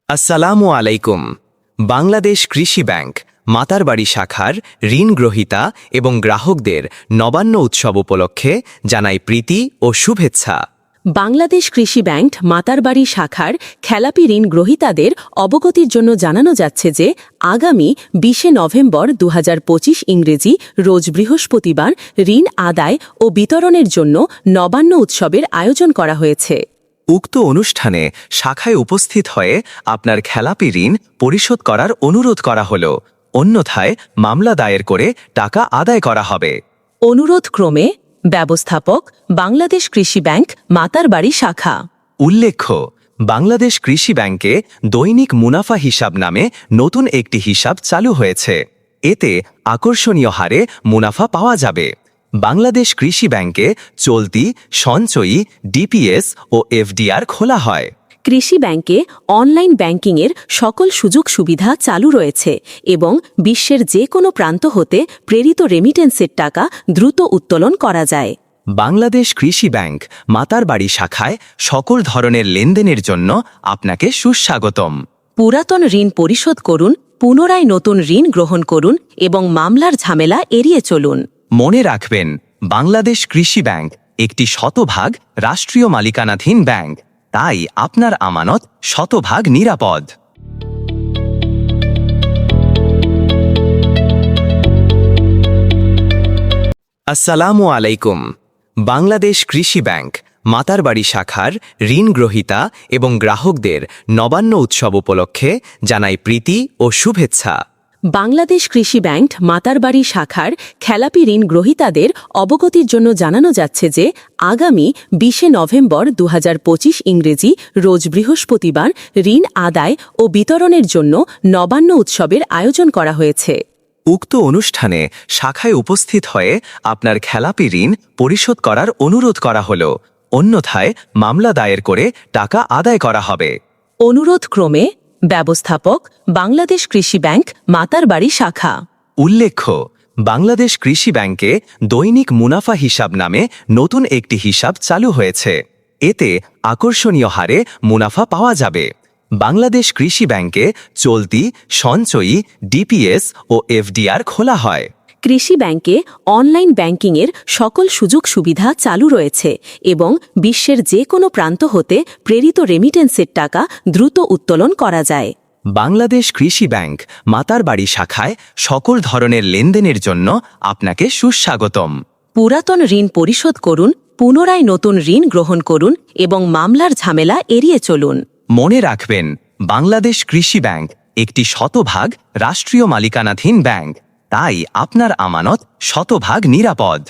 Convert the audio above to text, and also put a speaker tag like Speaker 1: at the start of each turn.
Speaker 1: আসসালামু আলাইকুম। বাংলাদেশ কৃষি ব্যাংক মাতারবাড়ি শাখার ঋণ গ্রহীতা এবং গ্রাহকদের নবান্ন উৎসব উপলক্ষে জানাই প্রীতি ও শুভেচ্ছা।
Speaker 2: বাংলাদেশ কৃষি ব্যাংক মাতারবাড়ি শাখার খেলাপি ঋণ গ্রহীতাদের অবগতির জন্য জানানো যাচ্ছে যে আগামী ২০ নভেম্বর ২০২৫ ইংরেজি রোজ বৃহস্পতিবার ঋণ আদায় ও বিতরণের জন্য নবান্ন উৎসবের আয়োজন করা হয়েছে।
Speaker 1: উক্ত অনুষ্ঠানে শাখায় উপস্থিত হয়ে আপনার খেলাপি ঋণ পরিশোধ করার অনুরোধ করা হল, অন্যথায় মামলা দায়ের করে টাকা আদায় করা হবে।
Speaker 2: অনুরোধ ক্রমে ব্যবস্থাপক বাংলাদেশ কৃষি ব্যাংক মাতারবাড়ি শাখা।
Speaker 1: উল্লেখ্য, বাংলাদেশ কৃষি ব্যাংকে দৈনিক মুনাফা হিসাব নামে নতুন একটি হিসাব চালু হয়েছে। এতে আকর্ষণীয় হারে মুনাফা পাওয়া যাবে। বাংলাদেশ কৃষি ব্যাংকে চলতি, সঞ্চয়ী, ডিপিএস ও এফডিআর খোলা হয়।
Speaker 2: কৃষি ব্যাংকে অনলাইন ব্যাংকিংয়ের সকল সুযোগ সুবিধা চালু রয়েছে এবং বিশ্বের যে কোনো প্রান্ত হতে প্রেরিত রেমিটেন্সের টাকা দ্রুত উত্তোলন করা যায়।
Speaker 1: বাংলাদেশ কৃষি ব্যাংক মাতারবাড়ি শাখায় সকল ধরনের লেনদেনের জন্য আপনাকে সুস্বাগতম।
Speaker 2: পুরাতন ঋণ পরিশোধ করুন, পুনরায় নতুন ঋণ গ্রহণ করুন এবং মামলার ঝামেলা এড়িয়ে চলুন।
Speaker 1: মনে রাখবেন, বাংলাদেশ কৃষি ব্যাংক একটি শতভাগ রাষ্ট্রীয় মালিকানাধীন ব্যাংক, তাই আপনার আমানত শতভাগ নিরাপদ। আসসালামু আলাইকুম। বাংলাদেশ কৃষি ব্যাংক মাতারবাড়ি শাখার ঋণ গ্রহীতা এবং গ্রাহকদের নবান্ন উৎসব উপলক্ষে জানাই প্রীতি ও শুভেচ্ছা।
Speaker 2: বাংলাদেশ কৃষি ব্যাংক মাতারবাড়ি শাখার খেলাপি ঋণ গ্রহীতাদের অবগতির জন্য জানানো যাচ্ছে যে আগামী ২০ নভেম্বর ২০২৫ ইংরেজি রোজ বৃহস্পতিবার ঋণ আদায় ও বিতরণের জন্য নবান্ন উৎসবের আয়োজন করা হয়েছে।
Speaker 1: উক্ত অনুষ্ঠানে শাখায় উপস্থিত হয়ে আপনার খেলাপি ঋণ পরিশোধ করার অনুরোধ করা হল, অন্যথায় মামলা দায়ের করে টাকা আদায় করা হবে।
Speaker 2: অনুরোধ ক্রমে ব্যবস্থাপক বাংলাদেশ কৃষি ব্যাংক মাতারবাড়ি শাখা।
Speaker 1: উল্লেখ্য, বাংলাদেশ কৃষি ব্যাংকে দৈনিক মুনাফা হিসাব নামে নতুন একটি হিসাব চালু হয়েছে। এতে আকর্ষণীয় হারে মুনাফা পাওয়া যাবে। বাংলাদেশ কৃষি ব্যাংকে চলতি, সঞ্চয়ী, ডিপিএস ও এফডিআর খোলা হয়।
Speaker 2: কৃষি ব্যাংকে অনলাইন ব্যাংকিংয়ের সকল সুযোগ সুবিধা চালু রয়েছে এবং বিশ্বের যে কোনো প্রান্ত হতে প্রেরিত রেমিটেন্সের টাকা দ্রুত উত্তোলন করা যায়।
Speaker 1: বাংলাদেশ কৃষি ব্যাংক মাতারবাড়ি শাখায় সকল ধরনের লেনদেনের জন্য আপনাকে সুস্বাগতম।
Speaker 2: পুরাতন ঋণ পরিশোধ করুন, পুনরায় নতুন ঋণ গ্রহণ করুন এবং মামলার ঝামেলা এড়িয়ে চলুন।
Speaker 1: মনে রাখবেন, বাংলাদেশ কৃষি ব্যাংক একটি শতভাগ রাষ্ট্রীয় মালিকানাধীন ব্যাংক, তাই আপনার আমানত শতভাগ নিরাপদ।